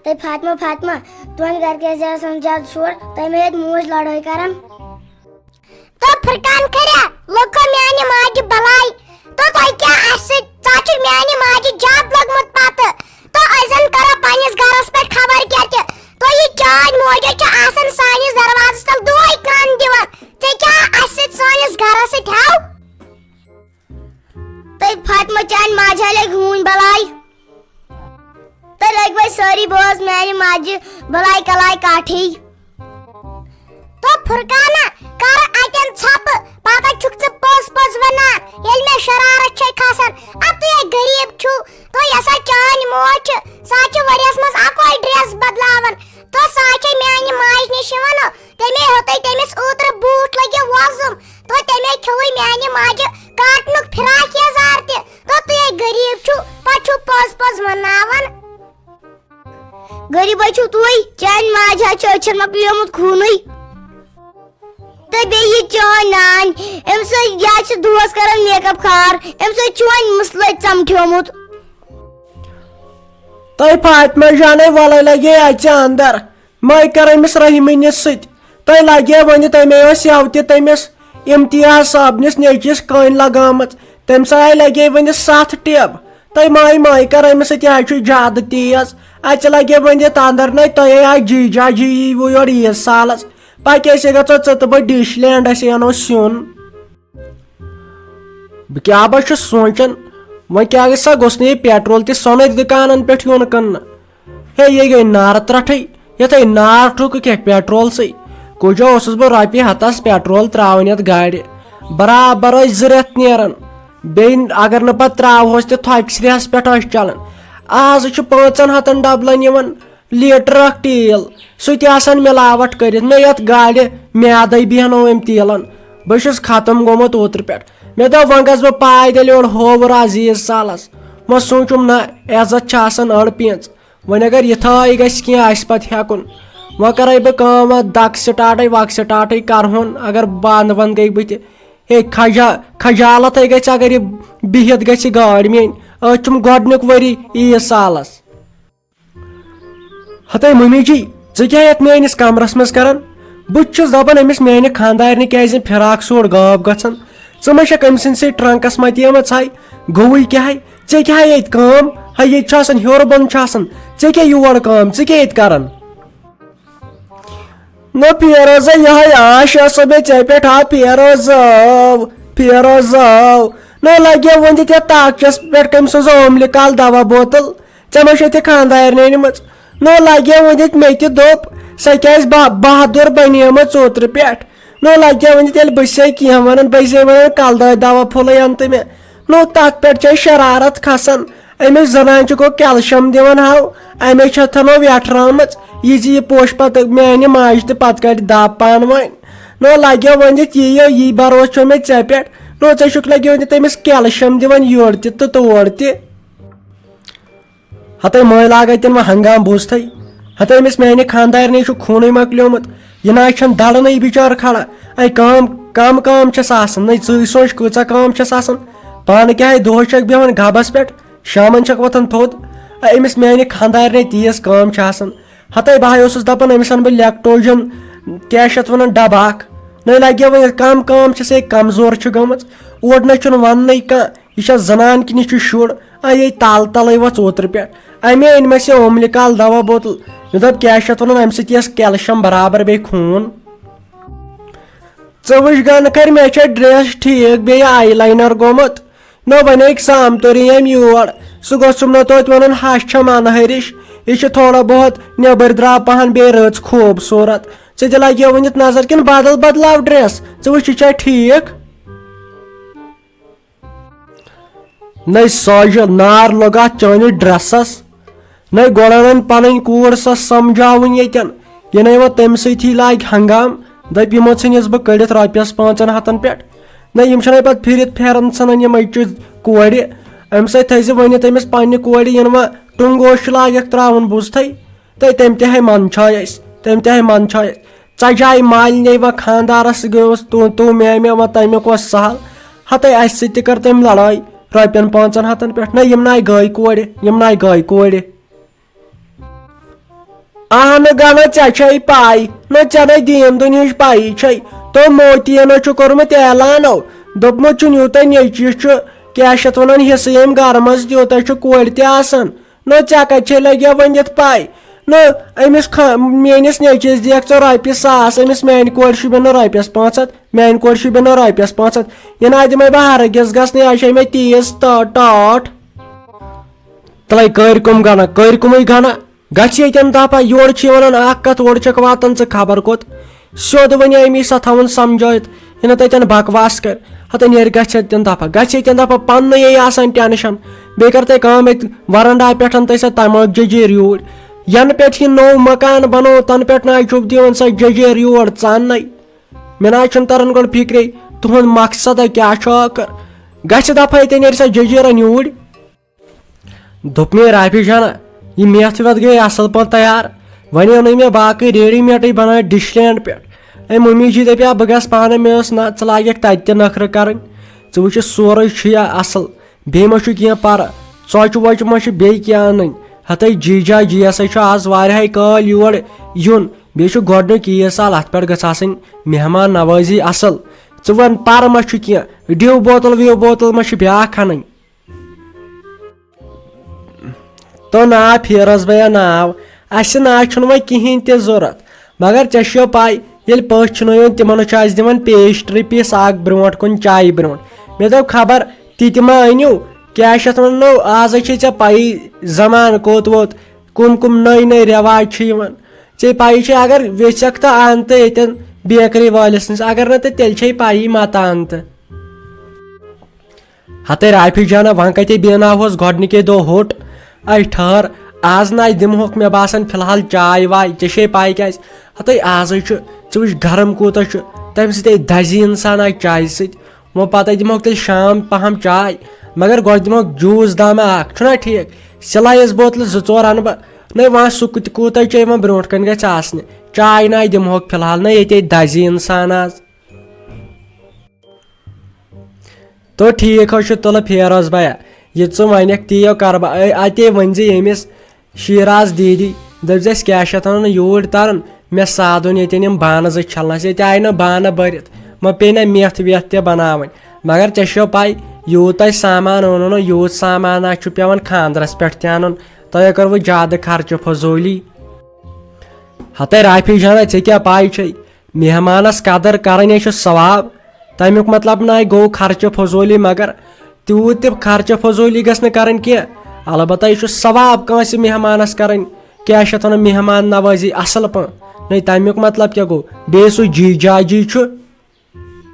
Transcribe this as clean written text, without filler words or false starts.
تے فاطمہ تہند گھر کے زیادہ شور تم موج لڑائی کران تو فرقان کریا لوکو میانہ ماجہ بلائی تو تہ کیا ثچ میانہ ماجہ جاد لگمت پتہ تو ازن کرو پنس گھرس پہ خبر کیا تو یہ چان موجہ آسان سانس دروازس تل دہے کان دیوان ژے کیا سانس گھرس سو تے فاطمہ چان ماجہ لگ ہون بلائی تے لگ بھائی ساری بوز میانہ ماجہ بلائی کلائی کاٹھی تو فرقانہ کر اتن ژھپ پتہ چھک ژٕ پوٚز پوٚز ونان ییٚلہِ مےٚ شرارت چھے کھسان اب تُہۍ غریب چھو تو یسا چان موج سا چھ ؤریس منٛز اکوے ڈریس بدلاوان تو سا چھ میانہ ماجہِ نش یوان تمے ہوتے تمس اوترٕ بوٗٹھ لگہِ وۄزُم تو تمے کھیوٕے میانہ ماجہِ کاٹنُک فراک یزار تہِ تو تُہۍ غریب چھو پتہٕ چھو پوٚز پوٚز ونناوان غریب چھو تُہۍ چان ماجہ چھ أچھن مۄکلیومُت خوٗنٕے تو بیٚیہِ یہِ چٲنۍ نانۍ أمۍ سۭتۍ یا چھِ دۄہس کران میک اپ خار أمۍ سۭتۍ چھُ وۄنۍ مسلہٕ ژمٹھیومُت تہ فاطمہ جانے والے لگے اچھے اندر میں کر امس رحیمنس ست تہ لگے ون تمے یو تہ تمس امتیاز صابنس نیچس کن لگامت تم سا لگے ون 7 ٹیب تہ مائی کر امس ست یہ زیادہ تیز اتہ لگے ون اندر نا تہ آئی جیجا جی یور عیز سالس پکہ گھو ژٕ تہٕ بہٕ ڈش لینڈ اس انو سیُن بہ کیا بہ سونچان وۄنۍ کیا گژھِ سا گوٚژھ نہٕ یہِ پیٹرول تہِ سۄنٕرۍ دُکانن پٮ۪ٹھ یُن کٕننہٕ ہے یہِ گٔے نارٕ ترٛٹھٕے یتھے نار ٹھُکہٕ کینٛہہ پیٹرولسٕے کُجو اوسُس بہٕ رۄپیہِ ہتس پیٹرول ترٛاوان یتھ گاڑِ برابر ٲسۍ 2 رٮ۪تھ نیران بیٚیہِ اگر نہٕ پتہٕ ترٛاوہوس تہِ تھۄکہِ سرٛیہس پٮ۪ٹھ ٲسۍ چلان آز چھُ 500 ڈبلن یِوان لیٖٹر اکھ تیٖل سُہ تہِ آسان مِلاوٹ کٔرِتھ مےٚ یتھ گاڑِ میادے بیہنو أمۍ تیٖلن بہٕ چھُس ختم گوٚمُت اوترٕ پٮ۪ٹھ مےٚ دوٚپ وۄنۍ گژھٕ بہٕ پایدٔلۍ یور ہووُر آز عیٖز سالس وۄنۍ سوٗنٛچُم نہ عزت چھِ آسان أڑ پیٖنٛژ وۄنۍ اگر یِتھٲے گژھِ کینٛہہ آسہِ پتہٕ ہٮ۪کُن وۄنۍ کرے بہٕ کٲم دک سٹاٹے وک سٹاٹے کرہون اگر بنٛد ونٛد گٔے بٕتھِ ہے کھجالتھے گژھِ اگر یہِ بِہِتھ گژھِ گاڑِ میٲنۍ أتھۍ چھُم گۄڈنیُک ؤری عیٖز سالس ہتے ممی جی ژٕ کیٛاہ یتھ میٲنِس کمرس منٛز کران بہٕ چھُس دپان أمِس میانہِ خانٛدارنہِ کیازِ فراک سوٗٹ غٲب گژھان ژٕ ما چھکھ أمۍ سٕنٛدۍ سۭتۍ ٹرنکس متیمٕژ ہاے گوٚوٕے کیٛاہ ژےٚ کیٛاہ ییٚتہِ کٲم ہے ییٚتہِ چھُ آسان ہیوٚر بۄن چھُ آسان ژےٚ کیٛاہ یور کٲم ژٕ کیٛاہ ییٚتہِ کران نہ پیروزا یہے آش ٲسو مےٚ ژےٚ پٮ۪ٹھ آو پیروزاو نہ لگے ؤنِتھ یتھ طاقچس پٮ۪ٹھ کٔمۍ سٕنٛز اوملِکال دوا بوتل ژےٚ ما چھےٚ تہِ خانٛدارنہِ أنمٕژ نہ لگے ؤنِتھ مےٚ تہِ دوٚپ سۄ کیٛازِ بہادُر بنیمٕژ اوترٕ پٮ۪ٹھ نہ لگے ؤنِتھ ییٚلہِ بہٕ چھسے کینٛہہ ونان بہٕ چھسے ونان کلہٕ دوا پھوٚلٕے ان تہٕ مےٚ نہ تتھ پٮ۪ٹھ چھے شرارت کھسان أمِس زنانہِ چھُ گوٚو کیلشم دِوان ہاو امی چھتھنو ویٹھرٲمٕژ یہِ زِ یہِ پوشہِ پتہٕ میانہِ ماجہِ تہٕ پتہٕ کڑِ دب پان وۄنۍ نہ لگیو ؤنِتھ یی بروسہٕ چھُ مےٚ ژےٚ پٮ۪ٹھ نہ ژےٚ چھُکھ لگیو ؤنِتھ أمِس کیلشم دِوان یورٕ تہِ تہٕ تور تہِ ہتے مٲلۍ لاگے تِن وۄنۍ ہنگام بوٗزتھٕے ہتے أمِس میانہِ خانٛدارنہِ چھُ خوٗنٕے مۄکلیومُت یہِ نہ چھنہٕ دڑنٕے بِچارٕ کھڑا اے کم کٲم چھس آسان نہ ژٕے سونچ کۭژاہ کٲم چھس آسان پانہٕ کیٛاہ دۄہس چھکھ بیٚہوان گبس پٮ۪ٹھ شامن چھکھ وۄتھان تھوٚد أمِس میانہِ خانٛدارنہِ تیٖژ کٲم چھِ آسان ہتے بہٕ اوسُس دپان أمِس انہٕ بہٕ لیکٹوجن کیٛاہ چھِ اتھ ونان ڈبہٕ اکھ نہ لگیو وۄنۍ کم کٲم چھس ہے کمزور چھِ گٔمٕژ اور نہ چھُنہٕ وننٕے کانٛہہ یہِ چھےٚ زنان کِنہٕ یہِ چھُ شُر یے تلے وٲژ اوترٕ پٮ۪ٹھ امی أنۍ مےٚ سۄ اوملِکال دوا بوتل مےٚ دوٚپ کیٛاہ چھِ اتھ ونان امہِ سۭتۍ یِیَس کیلشم برابر بیٚیہِ خوٗن ژٕ وٕچھ گن کر مےٚ چھےٚ ڈریس ٹھیٖک بیٚیہِ آی لاینر گوٚمُت نہ وۄنۍ ہیٚکہِ سامتُرٕے أمۍ یور سُہ گوٚژھُم نہ توتہِ ونُن ہش چھم انہرِش یہِ چھِ تھوڑا بہت نیبر درٛاو پہن بیٚیہِ رٕژ خوٗبصوٗرت ژےٚ تہِ لگیو ؤنِتھ نظر کِنہٕ بدلاو ڈریس ژٕ وٕچھ یہِ چھا ٹھیٖک نَے ساجہِ نار لوٚگ اتھ چٲنِس ڈریسس نَے گۄڈٕ اَنن پنٕنۍ کوٗر سۄ سمجاوٕنۍ ییٚتٮ۪ن یہِ نَے وۄنۍ تمہِ سۭتی لاگہِ ہنگام دپ یِمو ژھٕنِس بہٕ کٔڑِتھ رۄپیس 500 پٮ۪ٹھ نہ یِم چھِنَے پتہٕ پھِرِتھ پھیرن ژھٕنان یِم أچہِ کورِ امہِ سۭتۍ تھٲیزِ ؤنِتھ أمِس پننہِ کورِ یِنہٕ وۄنۍ ٹُنٛگوش لاگٮ۪کھ ترٛاوُن بوٗزتھٕے تٔمۍ تہِ ہے منٛدچھٲے أسۍ ژجاے مالنہِ وۄنۍ خانٛدارس گٔیوس تو مےٚ وۄنۍ تمیُک اوس سہل ہتے اسہِ سۭتۍ تہِ کٔر تٔمۍ لڑٲے رۄپین 500 پٮ۪ٹھ نہ یِم ناے گٔے کورِ اہن گنا ژے پاے نہ ژے دین دنہچ پائی چھ تو موتین کورمت اعلانو دوپمت یوتہ نیچوس کیا ونان حصہ یم گھر مز تیوتہ کور تہ آسان نہ ژے کتھ لگیا ونت پاے نہ امس میٲنس نیچوس دیکھ ژٕ رۄپیہِ 1000 امس میانہِ کورِ شوٗبن نہٕ رۄپیس 500 میانہِ کورِ شوٗبن نہٕ رۄپیس 500 یہِ نہ دِمے بہٕ ہرگز گژھنہٕ یہِ چھے مےٚ تیز ٹاٹھ تلے کٔرۍ کُم کُمٕے گنا گژھ ییٚتٮ۪ن دپا یورٕ چھِ ونان اکھ کتھ اورٕ چھکھ واتان ژٕ خبر کوٚت سیوٚد ونہِ امی سا تھاوُن سمجھٲیِتھ یہِ نہٕ تتٮ۪ن بکواس کر ہتا نیرِ گژھ ییٚتٮ۪ن دپا پننُے آسان ٹینشن بیٚیہِ کر تُہۍ کٲم ییٚتہِ ورنڈا پٮ۪ٹھ تُہۍ سۄ تماک ججیٖر یوٗرۍ ینہٕ پٮ۪ٹھ یہِ نوٚو مکان بنوو تنہٕ پٮ۪ٹھ نہ چھُکھ دِوان سۄ ججیٖر یور ژاننٕے مےٚ نہ چھُنہٕ تران گۄڈٕ فکرے تُہنٛد مقصدا کیاہ چھُ ٲخر گژھِ دپا ییٚتٮ۪ن نیرِ سۄ ججیٖرن یوٗرۍ دوٚپ مےٚ رافی جانا یہ میتھ ویتھ گٔے اصل پٲٹھۍ تیار وۄنۍ اوٚنُے مےٚ باقٕے ریڈی میٹٕے بنٲوِتھ ڈِش لینڈ پٮ۪ٹھ اے ممی جی دپیا بہٕ گژھٕ پانہٕ مےٚ ٲس نہ ژٕ لاگکھ تتہِ تہِ نخرٕ کرٕنۍ ژٕ وٕچھِ سورُے چھُ یا اصل بیٚیہِ ما چھُ کینٛہہ پرٕ ژۄچہِ وۄچہِ ما چھِ بیٚیہِ کینٛہہ اَنٕنۍ ہتے جیجا جی ہسا چھُ آز واریاہے کٲلۍ یور یُن بیٚیہِ چھُ گۄڈنیُک عیٖد سال اتھ پٮ۪ٹھ گژھِ آسٕنۍ مہمان نوٲزی اصل ژٕ ون پرٕ ما چھُ کینٛہہ ڈِو بوتل وِو بوتل ما چھِ بیاکھ انٕنۍ تو ناو فیروز بھیا ناو اسہِ نہ چھُنہٕ وۄنۍ کہیٖنۍ تہِ ضوٚرتھ مگر ژےٚ چھُو پاے ییٚلہِ پٔژھۍ چھِنہٕ یِوان تِمن چھُ اسہِ دِوان پیسٹری پیٖس اکھ برونٛٹھ کُن چایہِ برونٛٹھ مےٚ دوٚپ خبر تِتہِ ما أنِو کیاہ چھِ اتھ ونو آزے چھے ژےٚ پیی زمانہٕ کوٚت ووت کُم نٔے رٮ۪واج چھِ یِوان ژےٚ پیی چھے اگر ویژھکھ تہٕ ان تہٕ ییٚتٮ۪ن بیکری وٲلِس نِش اگر نہٕ تہٕ تیٚلہِ چھے پیی متہٕ ان تہٕ ہتے رافی جانا وۄنۍ کتے بیٚناوہوس گۄڈنِکے دۄہ ہوٚٹ اے ٹھہر آز نہ دِمہوکھ مےٚ باسان فی الحال چاے واے ژےٚ چھے پاے کیازِ ہتے آزے چھُ ژٕ وٕچھ گرم کوٗتاہ چھُ تمہِ سۭتۍ دزِ انسان آے چایہِ سۭتۍ وۄنۍ پتہٕ دِمہوکھ تیٚلہِ شام پہم چاے مگر گۄڈٕ دِمہوکھ جوٗس دامہ اکھ چھُنہ ٹھیٖک سِلایس بوتلہٕ 2-4 انہٕ بہٕ نٔے وۄنۍ سُہ تہِ کوٗتاہ چے وۄنۍ برونٛٹھ کَنۍ گژھِ آسنہِ چاے ناے دِمہوکھ فی الحال نہ ییٚتے دزِ انسان آز تو ٹھیٖک حظ چھُ تُلہٕ فیروز بھیا یہِ ژٕ وَنٮ۪کھ تی کر بہٕ اتے ؤنۍ زِ ییٚمِس شیراز دیدی دٔپزٮ۪س کیاہ چھِ اتھ ونان یوٗرۍ ترُن مےٚ سادُن ییٚتٮ۪ن یِم بانہٕ زٕ چھلنس ییٚتہِ آیہِ نہٕ بانہٕ بٔرِتھ وۄنۍ پیٚیہِ نہ میتھ ویتھ تہِ بناوٕنۍ مگر ژےٚ چھو پاے یوٗت تۄہہِ سامان اوٚنوُ یوٗت سامان چھُ پیٚوان خانٛدرس پٮ۪ٹھ تہِ اَنُن تۄہہِ کٔروٕ زیادٕ خرچہٕ فضوٗلی ہتے رافی جانا ژےٚ کیاہ پاے چھے مہمانس قدر کرٕنۍ چھُ ثواب تمیُک مطلب نہ گوٚو خرچہٕ فضوٗلی مگر تیوٗت تہِ خرچہٕ فضوٗلی گژھِ نہٕ کرٕنۍ کینٛہہ البتہ یہِ چھُ ثواب کٲنٛسہِ مہمانس کرٕنۍ کیاہ چھِ اتھ ونان مہمان نوٲزی اصل پٲٹھۍ نٔے تمیُک مطلب کیاہ گوٚو بیٚیہِ سُہ جی جاجی چھُ